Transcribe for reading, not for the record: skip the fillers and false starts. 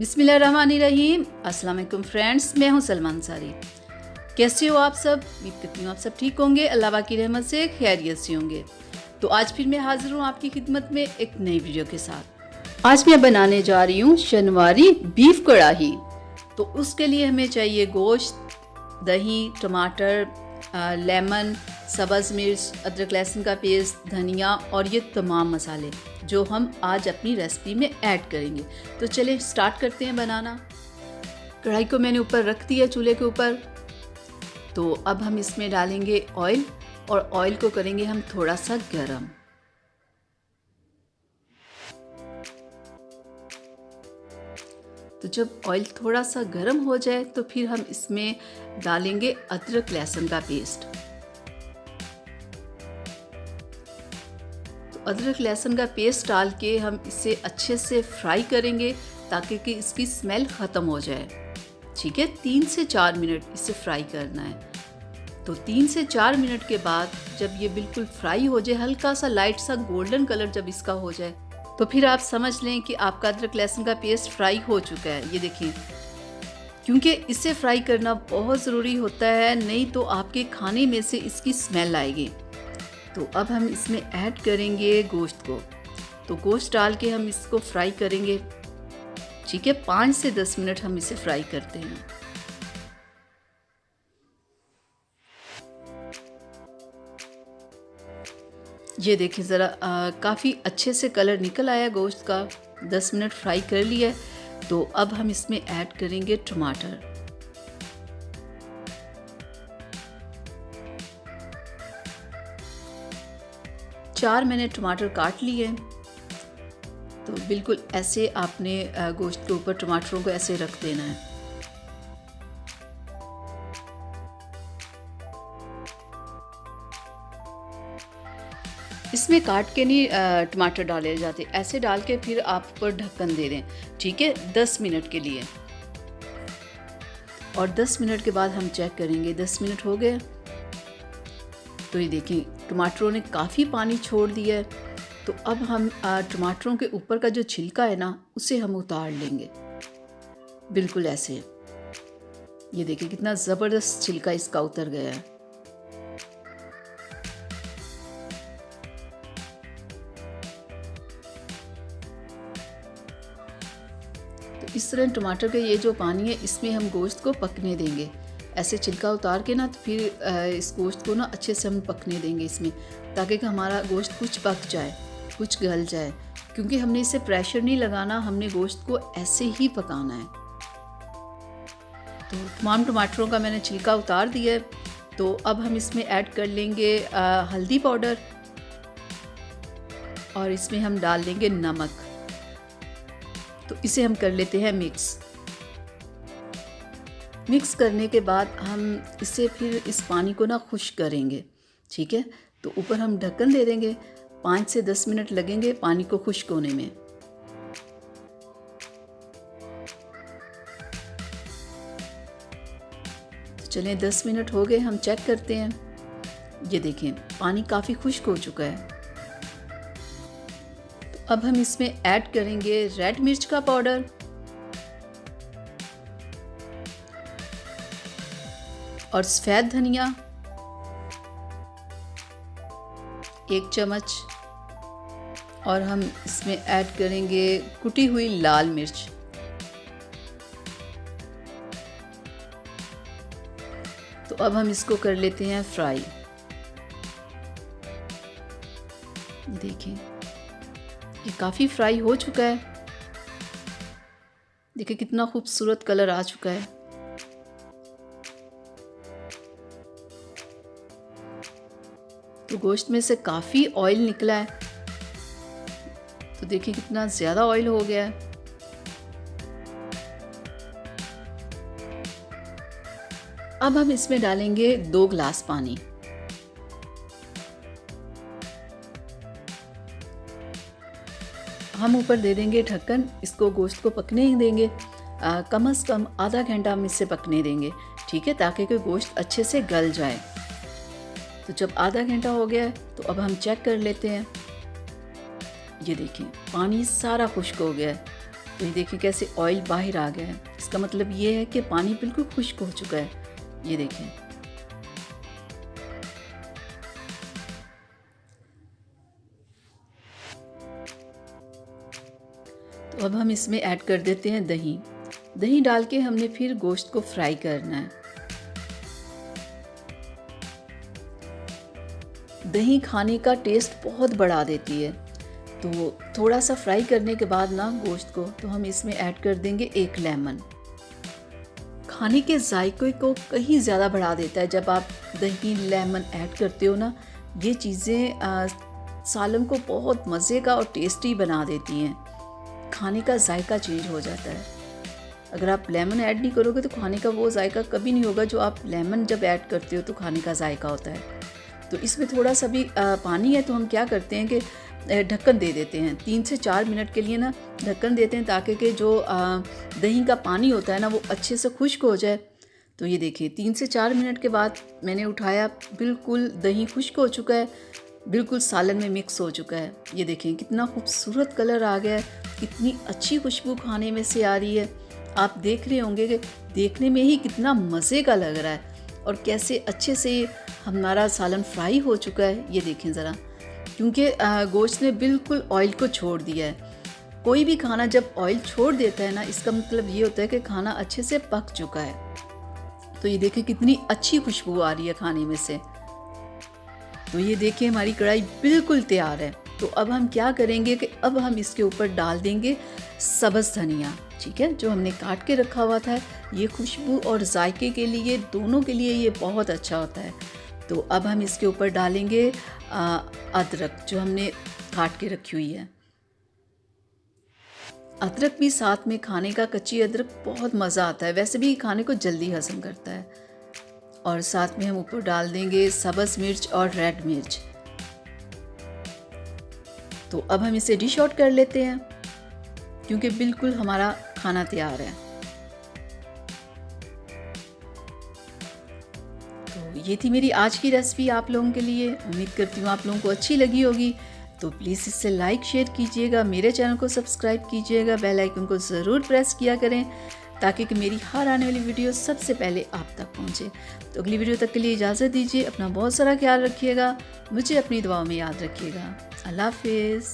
बिस्मिल्लाहिर्रहमानिर्रहीम। अस्सलाम वालेकुम फ्रेंड्स, मैं हूं सलमा अंसारी। कैसे हो आप सब? उम्मीद करती हूँ आप सब ठीक होंगे, अल्लाह पाक की रहमत से खैरियत से होंगे। तो आज फिर मैं हाजिर हूँ आपकी खिदमत में एक नई वीडियो के साथ। आज मैं बनाने जा रही हूँ शनिवारी बीफ कढ़ाई। तो उसके लिए हमें चाहिए गोश्त, दही, टमाटर, लेमन, सब्ज़ मिर्च, अदरक लहसुन का पेस्ट, धनिया और ये तमाम मसाले जो हम आज अपनी रेसिपी में ऐड करेंगे। तो चलिए स्टार्ट करते हैं बनाना। कढ़ाई को मैंने ऊपर रख दिया चूल्हे के ऊपर। तो अब हम इसमें डालेंगे ऑयल और ऑयल को करेंगे हम थोड़ा सा गरम। तो जब ऑयल थोड़ा सा गर्म हो जाए तो फिर हम इसमें डालेंगे अदरक लहसुन का पेस्ट। तो अदरक लहसुन का पेस्ट डाल के हम इसे अच्छे से फ्राई करेंगे ताकि कि इसकी स्मेल ख़त्म हो जाए। ठीक है, 3 से 4 मिनट इसे फ्राई करना है। तो 3 से 4 मिनट के बाद जब ये बिल्कुल फ्राई हो जाए, हल्का सा लाइट सा गोल्डन कलर जब इसका हो जाए, तो फिर आप समझ लें कि आपका अदरक लहसुन का पेस्ट फ्राई हो चुका है। ये देखिए, क्योंकि इसे फ्राई करना बहुत ज़रूरी होता है, नहीं तो आपके खाने में से इसकी स्मेल आएगी। तो अब हम इसमें ऐड करेंगे गोश्त को। तो गोश्त डाल के हम इसको फ्राई करेंगे। ठीक है, 5 से 10 मिनट हम इसे फ्राई करते हैं। ये देखिए ज़रा काफ़ी अच्छे से कलर निकल आया गोश्त का। 10 मिनट फ्राई कर लिया है। तो अब हम इसमें ऐड करेंगे टमाटर। चार मैंने टमाटर काट लिए। तो बिल्कुल ऐसे आपने गोश्त के ऊपर टमाटरों को ऐसे रख देना है। इसमें काट के नहीं टमाटर डाले जाते, ऐसे डाल के फिर आप ऊपर ढक्कन दे दें। ठीक है, 10 मिनट के लिए। और 10 मिनट के बाद हम चेक करेंगे। 10 मिनट हो गए। तो ये देखिए टमाटरों ने काफ़ी पानी छोड़ दिया है। तो अब हम टमाटरों के ऊपर का जो छिलका है ना, उसे हम उतार लेंगे बिल्कुल ऐसे। ये देखिए कितना ज़बरदस्त छिलका इसका उतर गया है। तो इस तरह टमाटर के ये जो पानी है, इसमें हम गोश्त को पकने देंगे। ऐसे छिलका उतार के ना, तो फिर इस गोश्त को ना अच्छे से हम पकने देंगे इसमें, ताकि कि हमारा गोश्त कुछ पक जाए, कुछ गल जाए। क्योंकि हमने इसे प्रेशर नहीं लगाना, हमने गोश्त को ऐसे ही पकाना है। तो तमाम टमाटरों का मैंने छिलका उतार दिया है। तो अब हम इसमें ऐड कर लेंगे हल्दी पाउडर और इसमें हम डाल देंगे नमक। तो इसे हम कर लेते हैं मिक्स। मिक्स करने के बाद हम इसे फिर इस पानी को ना खुश्क करेंगे। ठीक है, तो ऊपर हम ढक्कन दे देंगे। 5 से 10 मिनट लगेंगे पानी को खुश्क होने में। तो चलें 10 मिनट हो गए, हम चेक करते हैं। ये देखें पानी काफ़ी खुश्क हो चुका है। तो अब हम इसमें ऐड करेंगे रेड मिर्च का पाउडर और सफ़ेद धनिया 1 चम्मच। और हम इसमें ऐड करेंगे कुटी हुई लाल मिर्च। तो अब हम इसको कर लेते हैं फ्राई। देखिए ये काफ़ी फ्राई हो चुका है। देखिए कितना खूबसूरत कलर आ चुका है। तो गोश्त में से काफ़ी ऑयल निकला है। तो देखिए कितना ज़्यादा ऑयल हो गया है। अब हम इसमें डालेंगे 2 गिलास पानी। हम ऊपर दे देंगे ढक्कन, इसको गोश्त को पकने ही देंगे। कम से कम आधा घंटा हम इसे पकने देंगे। ठीक है, ताकि कि गोश्त अच्छे से गल जाए। तो जब आधा घंटा हो गया है तो अब हम चेक कर लेते हैं। ये देखिए पानी सारा खुश्क हो गया है। तो ये देखिए कैसे ऑयल बाहर आ गया है। इसका मतलब ये है कि पानी बिल्कुल खुश्क हो चुका है। ये देखें। तो अब हम इसमें ऐड कर देते हैं दही। दही डाल के हमने फिर गोश्त को फ्राई करना है। दही खाने का टेस्ट बहुत बढ़ा देती है। तो थोड़ा सा फ्राई करने के बाद ना गोश्त को, तो हम इसमें ऐड कर देंगे 1 लेमन। खाने के जायके को कहीं ज़्यादा बढ़ा देता है जब आप दही लेमन ऐड करते हो ना। ये चीज़ें सालन को बहुत मज़े का और टेस्टी बना देती हैं। खाने का जायका चेंज हो जाता है। अगर आप लेमन ऐड नहीं करोगे तो खाने का वो जायका कभी नहीं होगा जो आप लेमन जब ऐड करते हो तो खाने का जायका होता है। तो इसमें थोड़ा सा भी पानी है, तो हम क्या करते हैं कि ढक्कन दे देते हैं। 3 से 4 मिनट के लिए ना ढक्कन देते हैं ताकि कि जो दही का पानी होता है ना वो अच्छे से खुश्क हो जाए। तो ये देखिए 3 से 4 मिनट के बाद मैंने उठाया, बिल्कुल दही खुश्क हो चुका है, बिल्कुल सालन में मिक्स हो चुका है। ये देखें कितना खूबसूरत कलर आ गया है, कितनी अच्छी खुशबू खाने में से आ रही है। आप देख रहे होंगे कि देखने में ही कितना मज़े का लग रहा है और कैसे अच्छे से हमारा सालन फ्राई हो चुका है। ये देखें ज़रा, क्योंकि गोश्त ने बिल्कुल ऑयल को छोड़ दिया है। कोई भी खाना जब ऑयल छोड़ देता है ना, इसका मतलब ये होता है कि खाना अच्छे से पक चुका है। तो ये देखिए कितनी अच्छी खुशबू आ रही है खाने में से। तो ये देखिए हमारी कढ़ाई बिल्कुल तैयार है। तो अब हम क्या करेंगे कि अब हम इसके ऊपर डाल देंगे सब्ज़ धनिया, ठीक है, जो हमने काट के रखा हुआ था। ये खुशबू और जायके के लिए, दोनों के लिए ये बहुत अच्छा होता है। तो अब हम इसके ऊपर डालेंगे अदरक जो हमने काट के रखी हुई है। अदरक भी साथ में खाने का, कच्ची अदरक बहुत मज़ा आता है, वैसे भी खाने को जल्दी हजम करता है। और साथ में हम ऊपर डाल देंगे सब्ज़ मिर्च और रेड मिर्च। तो अब हम इसे डिश आउट कर लेते हैं क्योंकि बिल्कुल हमारा खाना तैयार है। तो ये थी मेरी आज की रेसिपी आप लोगों के लिए। उम्मीद करती हूँ आप लोगों को अच्छी लगी होगी। तो प्लीज़ इससे लाइक शेयर कीजिएगा, मेरे चैनल को सब्सक्राइब कीजिएगा, बेल आइकन को ज़रूर प्रेस किया करें ताकि कि मेरी हर आने वाली वीडियो सबसे पहले आप तक पहुंचे। तो अगली वीडियो तक के लिए इजाज़त दीजिए। अपना बहुत सारा ख्याल रखिएगा, मुझे अपनी दुआओं में याद रखिएगा। अल्लाह हाफिज़।